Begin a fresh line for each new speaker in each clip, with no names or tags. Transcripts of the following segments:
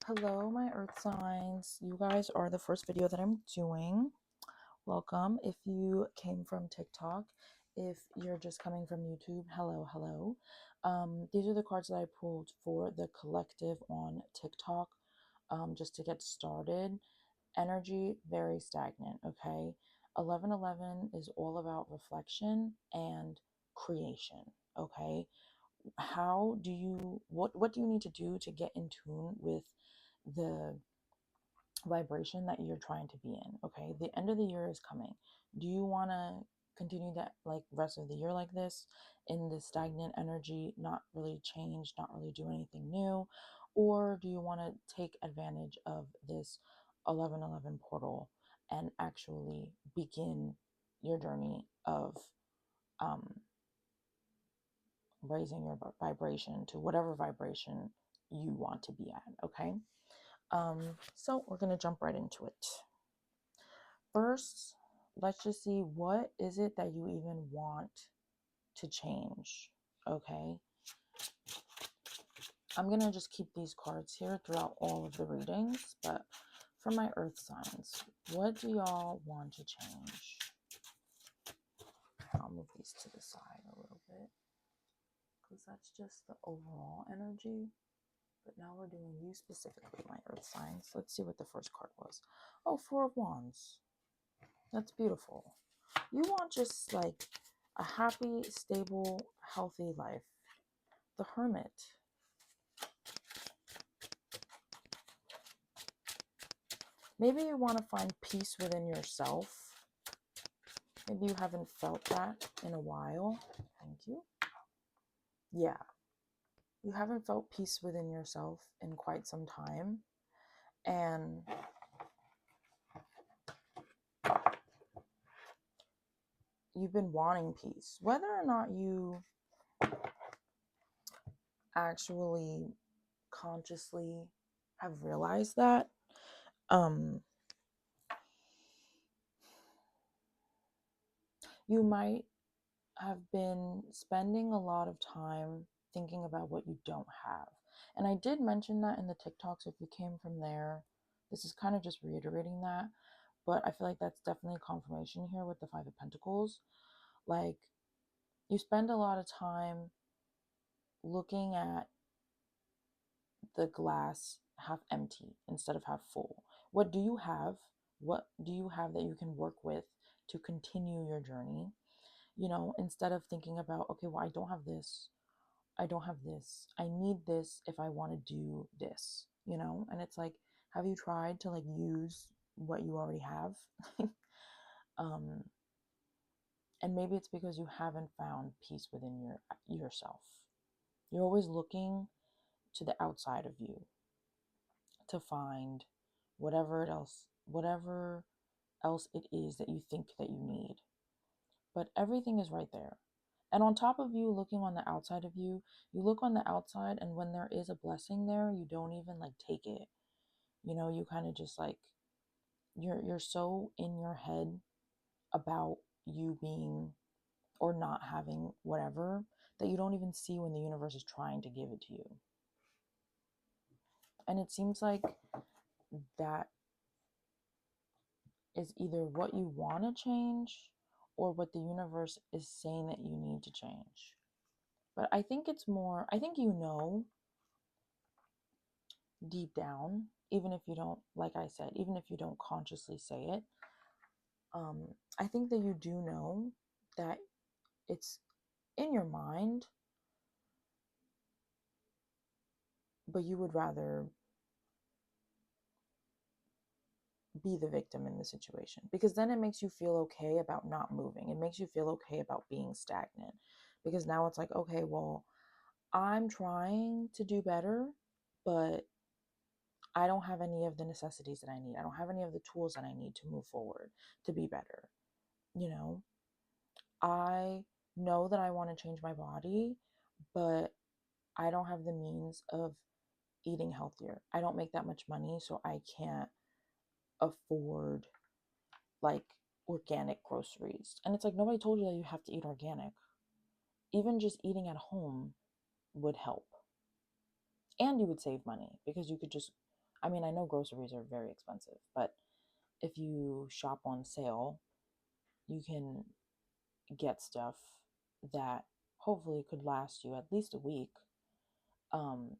Hello, my earth signs. You guys are the first video that I'm doing. Welcome. If you came from TikTok, if you're just coming from YouTube, hello. These are the cards that I pulled for the collective on TikTok, just to get started. Energy, very stagnant, okay? 1111 is all about reflection and creation, okay? What do you need to do to get in tune with the vibration that you're trying to be in? Okay, the end of the year is coming. Do you want to continue that like rest of the year like this, in this stagnant energy, not really change, not really do anything new? Or do you want to take advantage of this 1111 portal and actually begin your journey of um raising your vibration to whatever vibration you want to be at? Okay, so we're going to jump right into it. First, let's just see, what is it that you even want to change? Okay, I'm going to just keep these cards here throughout all of the readings, but for my earth signs, what do y'all want to change? I'll move these to the side a little bit because that's just the overall energy. But now we're doing you specifically, my earth signs. Let's see what the first card was. Oh, Four of Wands. That's beautiful. You want just like a happy, stable, healthy life. The Hermit. Maybe you want to find peace within yourself. Maybe you haven't felt that in a while. Thank you. Yeah. You haven't felt peace within yourself in quite some time. And you've been wanting peace. Whether or not you actually consciously have realized that, you might have been spending a lot of time thinking about what you don't have. And I did mention that in the TikTok, so if you came from there, this is kind of just reiterating that. But I feel like that's definitely confirmation here with the Five of Pentacles. Like, you spend a lot of time looking at the glass half empty instead of half full. What do you have? What do you have that you can work with to continue your journey? You know, instead of thinking about, okay, well, I don't have this, I don't have this, I need this if I want to do this, you know? And it's like, have you tried to like use what you already have? um, and maybe it's because you haven't found peace within yourself. You're always looking to the outside of you to find whatever else it is that you think that you need. But everything is right there. And on top of you looking on the outside of you, you look on the outside, and when there is a blessing there, you don't even like take it. You know, you kind of just like, you're so in your head about you being or not having whatever that you don't even see when the universe is trying to give it to you. And it seems like that is either what you want to change or what the universe is saying that you need to change. But I think it's more, I think you know deep down, even if you don't, like I said, even if you don't consciously say it, I think that you do know that it's in your mind, but you would rather be the victim in the situation, because then it makes you feel okay about not moving. It makes you feel okay about being stagnant, because now it's like, okay, well, I'm trying to do better, but I don't have any of the necessities that I need. I don't have any of the tools that I need to move forward, to be better. You know, I know that I want to change my body, but I don't have the means of eating healthier. I don't make that much money, so I can't afford like organic groceries. And it's like, nobody told you that you have to eat organic. Even just eating at home would help. And you would save money because you could just, I mean, I know groceries are very expensive, but if you shop on sale, you can get stuff that hopefully could last you at least a week, um,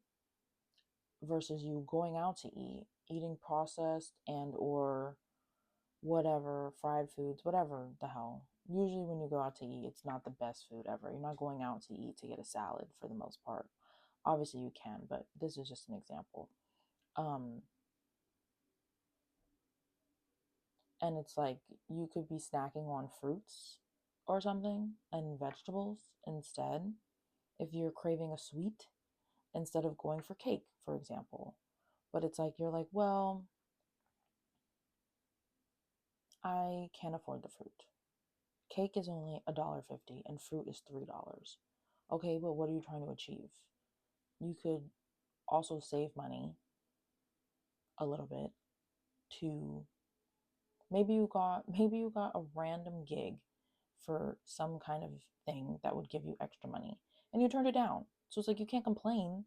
versus you going out to eat, eating processed and or whatever, fried foods, whatever the hell. Usually when you go out to eat, it's not the best food ever. You're not going out to eat to get a salad for the most part. Obviously you can, but this is just an example. Um, and it's like you could be snacking on fruits or something and vegetables instead if you're craving a sweet instead of going for cake, for example. But it's like you're like, well, I can't afford the fruit. Cake is only $1.50 and fruit is $3. Okay, but what are you trying to achieve? You could also save money a little bit to maybe you got a random gig for some kind of thing that would give you extra money and you turned it down. So it's like you can't complain.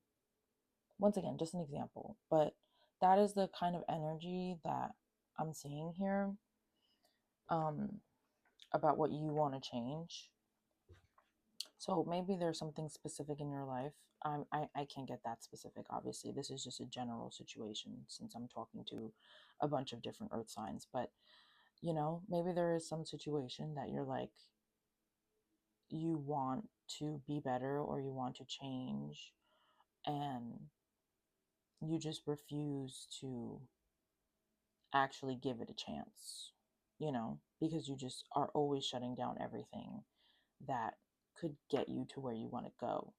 Once again, just an example, but that is the kind of energy that I'm seeing here, um about what you want to change. So maybe there's something specific in your life. I can't get that specific, obviously. This is just a general situation since I'm talking to a bunch of different earth signs. But, maybe there is some situation that you're like, you want to be better or you want to change and you just refuse to actually give it a chance, because you just are always shutting down everything that could get you to where you want to go.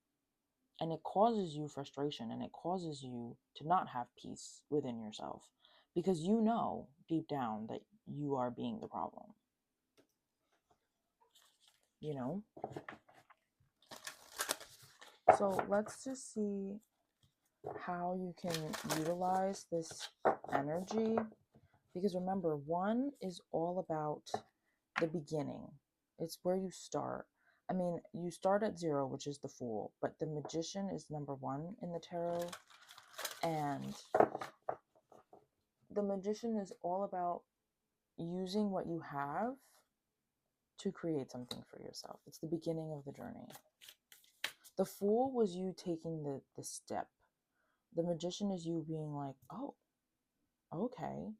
And it causes you frustration and it causes you to not have peace within yourself because you know deep down that you are being the problem, you know? So let's just see how you can utilize this energy, because remember, one is all about the beginning. It's where you start. I mean, you start at 0, which is the Fool, but the Magician is number 1 in the tarot. And the Magician is all about using what you have to create something for yourself. It's the beginning of the journey. The Fool was you taking the step. The Magician is you being like, oh, okay,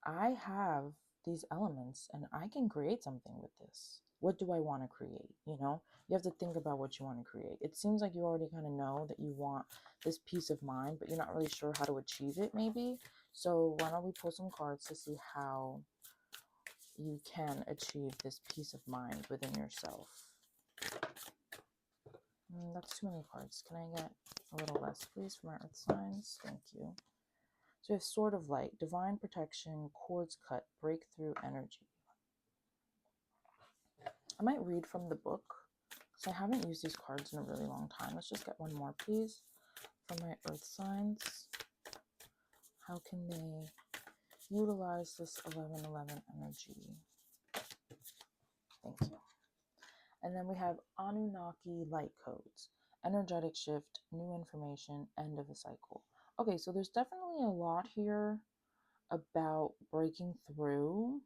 I have these elements and I can create something with this. What do I want to create? You have to think about what you want to create. It seems like you already kind of know that you want this peace of mind, but you're not really sure how to achieve it, maybe. So why don't we pull some cards to see how you can achieve this peace of mind within yourself? That's too many cards. Can I get a little less, please, for my earth signs? Thank you. So we have Sword of Light, Divine Protection, Cords Cut, Breakthrough Energy. I might read from the book because I haven't used these cards in a really long time. Let's just get one more, please, for my earth signs. How can they utilize this 1111 energy? Thank you. And then we have Anunnaki Light Codes, Energetic Shift, New Information, End of a Cycle. Okay, so there's definitely a lot here about breaking through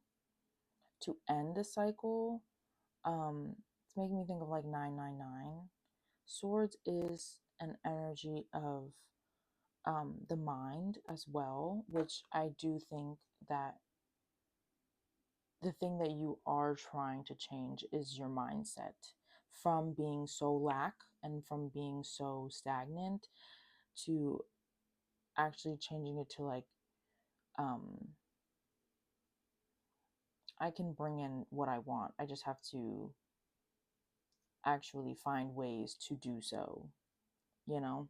to end a cycle. It's making me think of like 999. Swords is an energy of the mind as well, which I do think that the thing that you are trying to change is your mindset from being so lack and from being so stagnant to actually changing it to like, I can bring in what I want. I just have to actually find ways to do so, you know?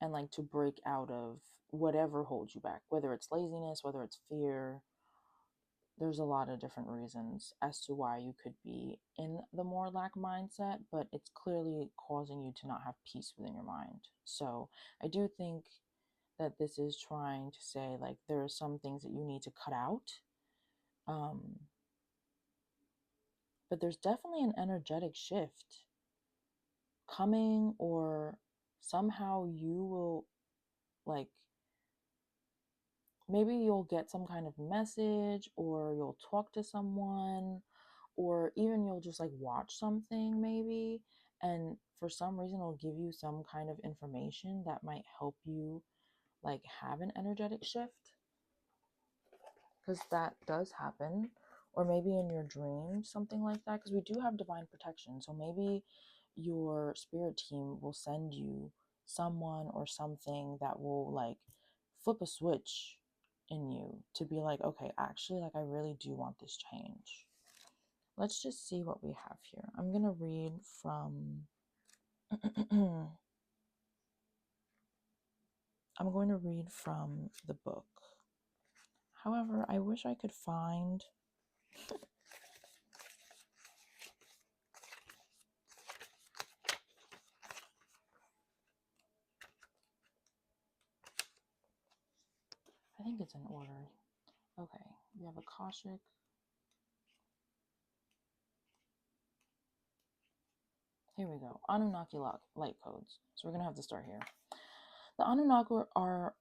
And like to break out of whatever holds you back, whether it's laziness, whether it's fear. There's a lot of different reasons as to why you could be in the more lack mindset, but it's clearly causing you to not have peace within your mind. So I do think that this is trying to say like there are some things that you need to cut out. But there's definitely an energetic shift coming, or somehow you will like maybe you'll get some kind of message, or you'll talk to someone, or even you'll just like watch something maybe, and for some reason it'll give you some kind of information that might help you like have an energetic shift, because that does happen. Or maybe in your dreams, something like that, because we do have divine protection. So maybe your spirit team will send you someone or something that will like flip a switch in you to be like, okay, actually, like I really do want this change. Let's just see what we have here. I'm going to read from I'm going to read from the book. However, I wish I could find I think it's in order. Okay, we have Akashic. Here we go. Anunnaki light codes. So we're going to have to start here. The Anunnaki are,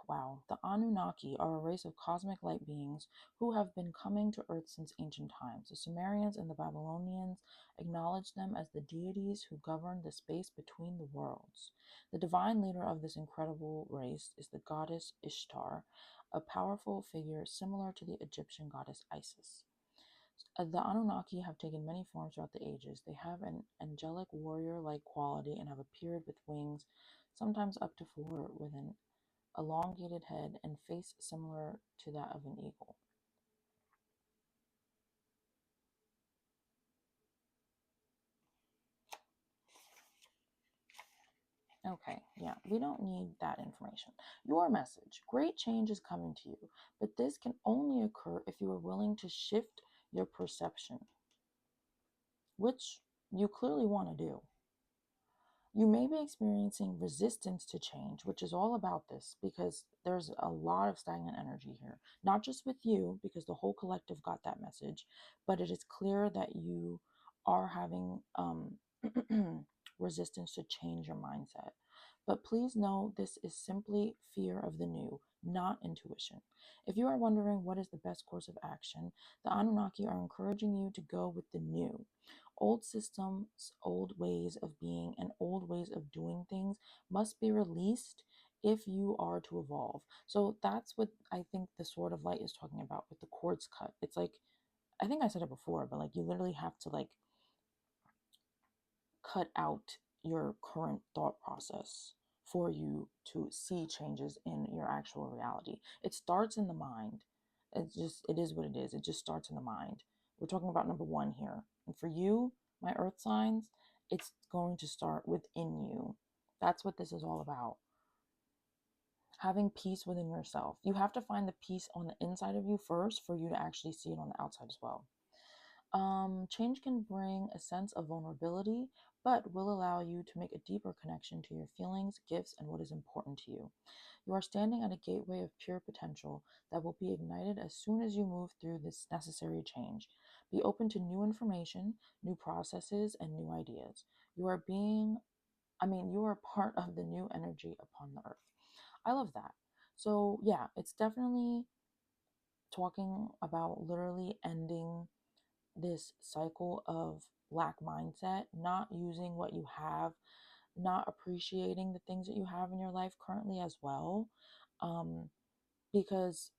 wow, the Anunnaki are a race of cosmic light beings who have been coming to Earth since ancient times. The Sumerians and the Babylonians acknowledged them as the deities who govern the space between the worlds. The divine leader of this incredible race is the goddess Ishtar, a powerful figure similar to the Egyptian goddess Isis. The Anunnaki have taken many forms throughout the ages. They have an angelic warrior-like quality and have appeared with wings, sometimes up to four, with an elongated head and face similar to that of an eagle. Okay, yeah, we don't need that information. Your message: great change is coming to you, but this can only occur if you are willing to shift your perception, which you clearly want to do. You may be experiencing resistance to change, which is all about this, because there's a lot of stagnant energy here. Not just with you, because the whole collective got that message, but it is clear that you are having resistance to change your mindset. But please know this is simply fear of the new, not intuition. If you are wondering what is the best course of action, the Anunnaki are encouraging you to go with the new. Old systems, old ways of being, and old ways of doing things must be released if you are to evolve. So that's what I think the Sword of Light is talking about with the cords cut. It's like, I think I said it before, but like you literally have to like cut out your current thought process for you to see changes in your actual reality. It starts in the mind. It is what it is. It just starts in the mind. We're talking about number one here. And for you, my earth signs, it's going to start within you. That's what this is all about. Having peace within yourself. You have to find the peace on the inside of you first for you to actually see it on the outside as well. Change can bring a sense of vulnerability, but will allow you to make a deeper connection to your feelings, gifts, and what is important to you. You are standing at a gateway of pure potential that will be ignited as soon as you move through this necessary change. Be open to new information, new processes, and new ideas. You are part of the new energy upon the earth. I love that. So, yeah, it's definitely talking about literally ending this cycle of lack mindset, not using what you have, not appreciating the things that you have in your life currently as well. Because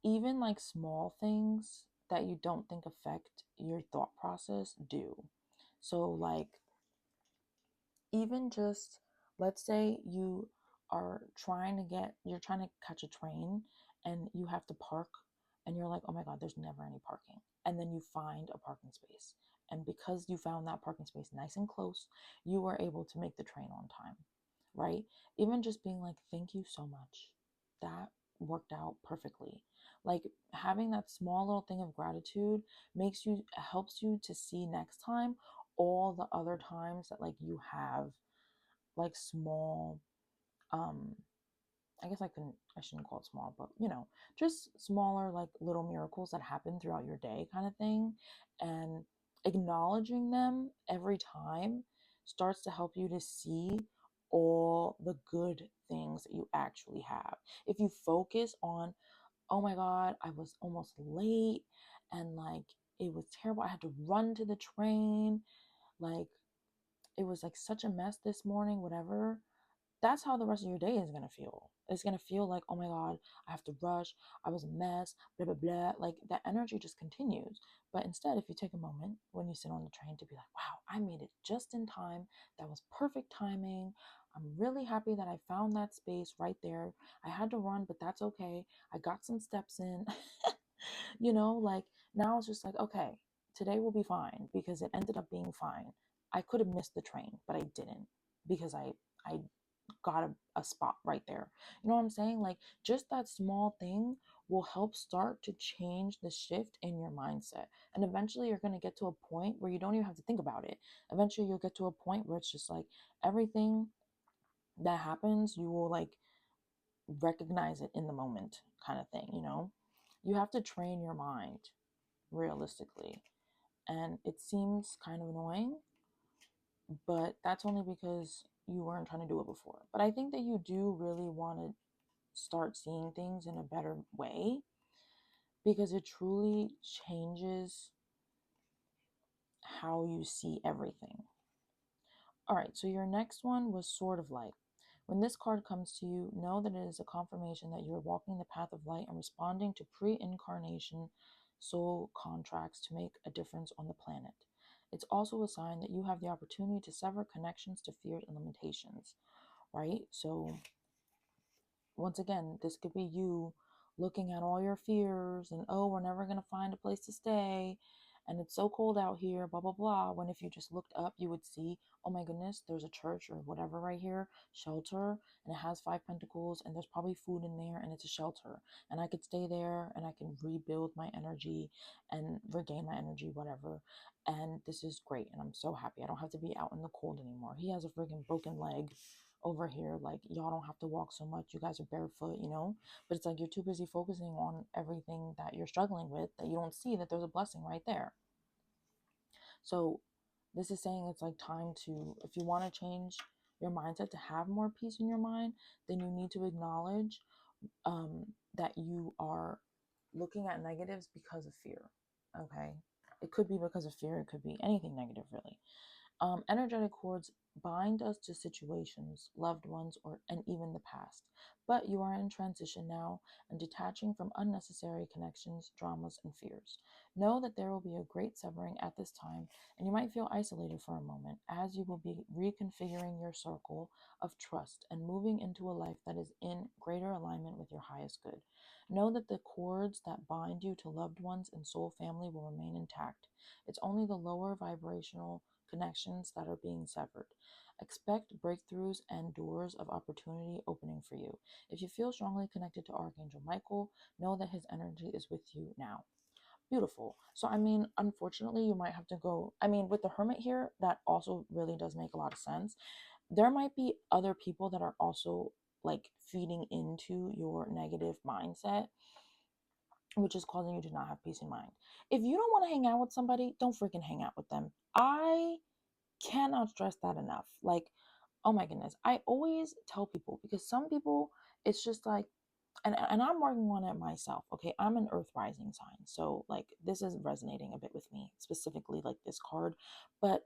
even like small things that you don't think affect your thought process do. So, like, even just let's say you're trying to catch a train and you have to park, and you're like, oh my god, there's never any parking, and then you find a parking space, and because you found that parking space nice and close, you were able to make the train on time, right? Even just being like, thank you so much, that worked out perfectly. Like, having that small little thing of gratitude helps you to see next time all the other times that like you have like small, um I guess I shouldn't call it small, but just smaller like little miracles that happen throughout your day kind of thing, and acknowledging them every time starts to help you to see all the good things that you actually have. If you focus on, oh my God, I was almost late and like it was terrible. I had to run to the train. Like it was like such a mess this morning, whatever. That's how the rest of your day is going to feel. It's going to feel like, oh my God, I have to rush. I was a mess, blah, blah, blah. Like that energy just continues. But instead, if you take a moment when you sit on the train to be like, wow, I made it just in time. That was perfect timing. I'm really happy that I found that space right there. I had to run, but that's okay. I got some steps in. Like now it's just like, okay, today will be fine because it ended up being fine. I could have missed the train, but I didn't because I got a spot right there. You know what I'm saying? Like just that small thing will help start to change the shift in your mindset. And eventually you're going to get to a point where you don't even have to think about it. Eventually you'll get to a point where it's just like everything that happens, you will like recognize it in the moment kind of thing. You have to train your mind realistically. And it seems kind of annoying, but that's only because you weren't trying to do it before. But I think that you do really want to start seeing things in a better way because it truly changes how you see everything. All right, so your next one was Sword of Light. When this card comes to you, know that it is a confirmation that you are walking the path of light and responding to pre-incarnation soul contracts to make a difference on the planet. It's also a sign that you have the opportunity to sever connections to fears and limitations, right? So once again, this could be you looking at all your fears and, oh, we're never going to find a place to stay. And it's so cold out here, blah, blah, blah. When if you just looked up, you would see, oh my goodness, there's a church or whatever right here, shelter, and it has 5 pentacles, and there's probably food in there, and it's a shelter. And I could stay there, and I can rebuild my energy and regain my energy, whatever. And this is great, and I'm so happy. I don't have to be out in the cold anymore. He has a freaking broken leg over here. Like, y'all don't have to walk so much. You guys are barefoot. But it's like you're too busy focusing on everything that you're struggling with that you don't see that there's a blessing right there. So this is saying it's like time to, if you want to change your mindset to have more peace in your mind, then you need to acknowledge that you are looking at negatives because of fear. Okay, it could be because of fear, it could be anything negative, really. Energetic cords bind us to situations, loved ones, and even the past. But you are in transition now and detaching from unnecessary connections, dramas, and fears. Know that there will be a great severing at this time, and you might feel isolated for a moment as you will be reconfiguring your circle of trust and moving into a life that is in greater alignment with your highest good. Know that the cords that bind you to loved ones and soul family will remain intact. It's only the lower vibrational connections that are being severed. Expect breakthroughs and doors of opportunity opening for you. If you feel strongly connected to Archangel Michael, know that his energy is with you now. Beautiful. So, I mean, unfortunately, you might have to go. I mean, with the Hermit here, that also really does make a lot of sense. There might be other people that are also like feeding into your negative mindset, which is causing you to not have peace in mind. If you don't want to hang out with somebody, don't freaking hang out with them. I cannot stress that enough. Like, oh my goodness. I always tell people because some people, it's just like, and I'm working on it myself. Okay. I'm an earth rising sign. So like this is resonating a bit with me, specifically like this card. But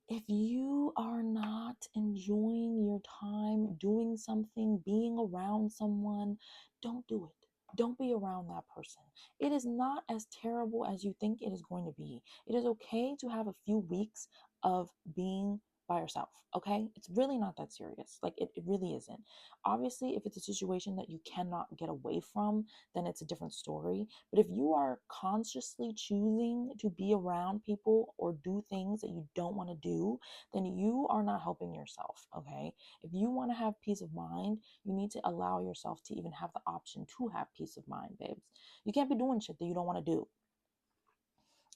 if you are not enjoying your time doing something, being around someone, don't do it. Don't be around that person. It is not as terrible as you think it is going to be. It is okay to have a few weeks of being by yourself, okay? It's really not that serious. Like, it really isn't. Obviously, if it's a situation that you cannot get away from, then it's a different story. But if you are consciously choosing to be around people or do things that you don't want to do, then you are not helping yourself, okay? If you want to have peace of mind, you need to allow yourself to even have the option to have peace of mind, babes. You can't be doing shit that you don't want to do,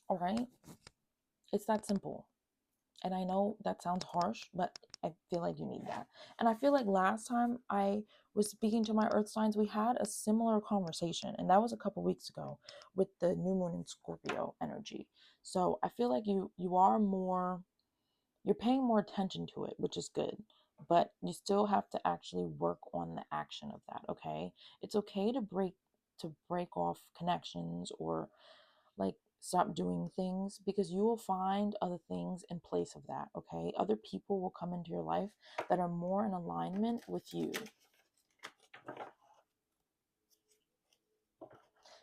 all right? It's that simple. And I know that sounds harsh, but I feel like you need that. And I feel like last time I was speaking to my earth signs, we had a similar conversation. And that was a couple weeks ago with the new moon in Scorpio energy. So I feel like you are more You're paying more attention to it, which is good, but you still have to actually work on the action of that, okay? It's okay to break off connections or like stop doing things, because you will find other things in place of that, okay? Other people will come into your life that are more in alignment with you.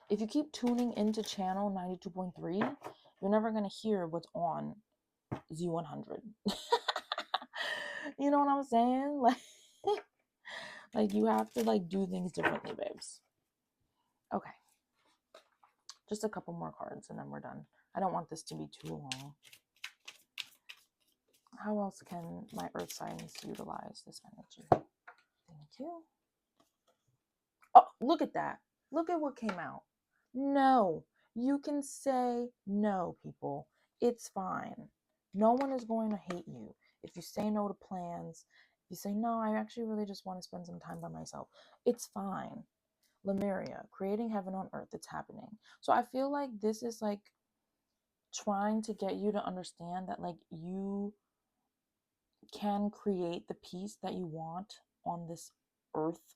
If you keep tuning into channel 92.3, you're never going to hear what's on Z100. You know what I'm saying? Like you have to like do things differently, babes. Okay. Just a couple more cards and then we're done. I don't want this to be too long. How else can my earth signs utilize this energy? Thank you. Oh, look at that. Look at what came out. No. You can say no, people. It's fine. No one is going to hate you. If you say no to plans, if you say, no, I actually really just want to spend some time by myself, it's fine. Lemuria, creating heaven on earth, it's happening. So I feel like this is like trying to get you to understand that like you can create the peace that you want on this earth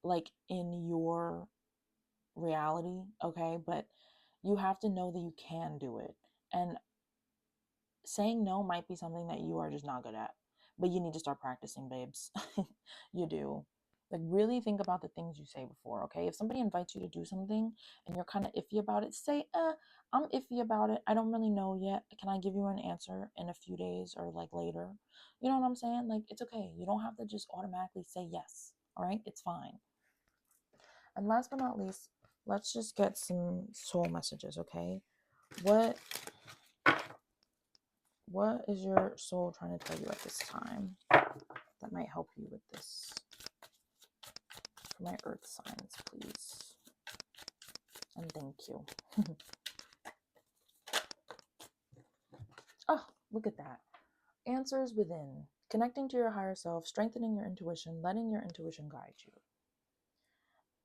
like in your reality, okay? But you have to know that you can do it. And saying no might be something that you are just not good at, but you need to start practicing, babes. You do. Like, really think about the things you say before, okay? If somebody invites you to do something and you're kind of iffy about it, say, I'm iffy about it. I don't really know yet. Can I give you an answer in a few days or like later? You know what I'm saying? Like, it's okay. You don't have to just automatically say yes, all right? It's fine. And last but not least, let's just get some soul messages, okay? What is your soul trying to tell you at this time that might help you with this? For my earth signs, please. And thank you. Oh, look at that. Answers within. Connecting to your higher self, strengthening your intuition, letting your intuition guide you.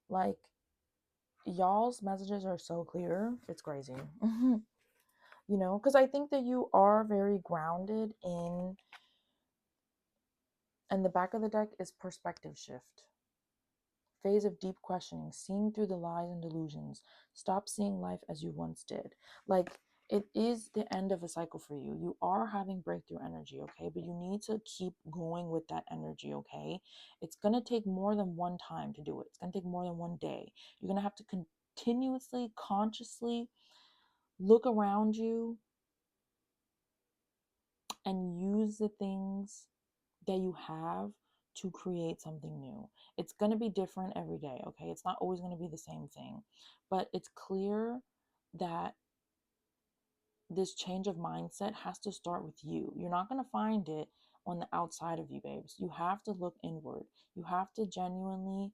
Like, y'all's messages are so clear. It's crazy. You know, because I think that you are very grounded in, and the back of the deck is perspective shift. Phase of deep questioning, seeing through the lies and delusions. Stop seeing life as you once did. Like, it is the end of a cycle for you. You are having breakthrough energy, okay? But you need to keep going with that energy, okay? It's going to take more than one time to do it. It's going to take more than one day. You're going to have to continuously, consciously look around you and use the things that you have to create something new. It's going to be different every day, okay? It's not always going to be the same thing. But it's clear that this change of mindset has to start with you. You're not going to find it on the outside of you, babes. You have to look inward. You have to genuinely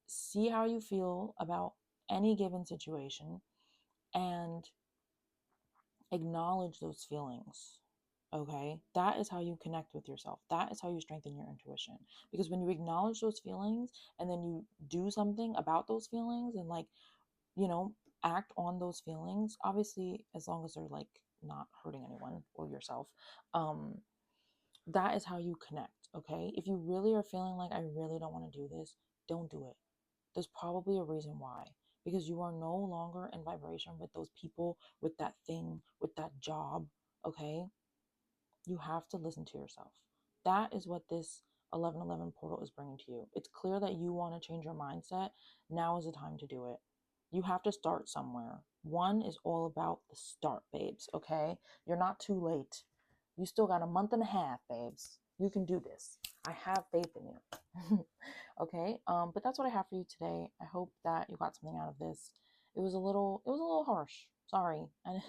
see how you feel about any given situation and acknowledge those feelings. Okay, that is how you connect with yourself. That is how you strengthen your intuition. Because when you acknowledge those feelings and then you do something about those feelings and, like, you know, act on those feelings, obviously, as long as they're like not hurting anyone or yourself, that is how you connect. Okay, if you really are feeling like, I really don't want to do this, don't do it. There's probably a reason why, because you are no longer in vibration with those people, with that thing, with that job. Okay, you have to listen to yourself. That is what this 1111 portal is bringing to you. It's clear that you want to change your mindset. Now is the time to do it. You have to start somewhere. One is all about the start, babes, okay? You're not too late. You still got a month and a half, babes. You can do this. I have faith in you. Okay? But that's what I have for you today. I hope that you got something out of this. It was a little harsh. Sorry. I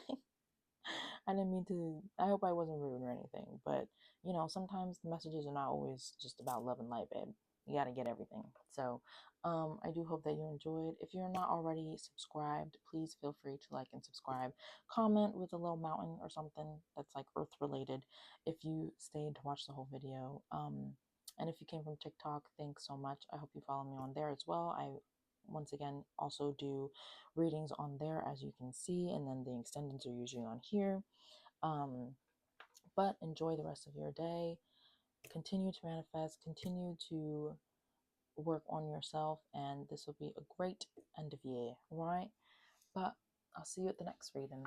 didn't mean to. I hope I wasn't rude or anything, but you know, sometimes the messages are not always just about love and light, babe. You got to get everything. So, I do hope that you enjoyed. If you're not already subscribed, please feel free to like and subscribe. Comment with a little mountain or something that's like earth related if you stayed to watch the whole video. And if you came from TikTok, thanks so much. I hope you follow me on there as well. I once again also do readings on there, as you can see, and then the extendeds are usually on here. But enjoy the rest of your day. Continue to manifest, continue to work on yourself, and this will be a great end of year, right? But I'll see you at the next reading.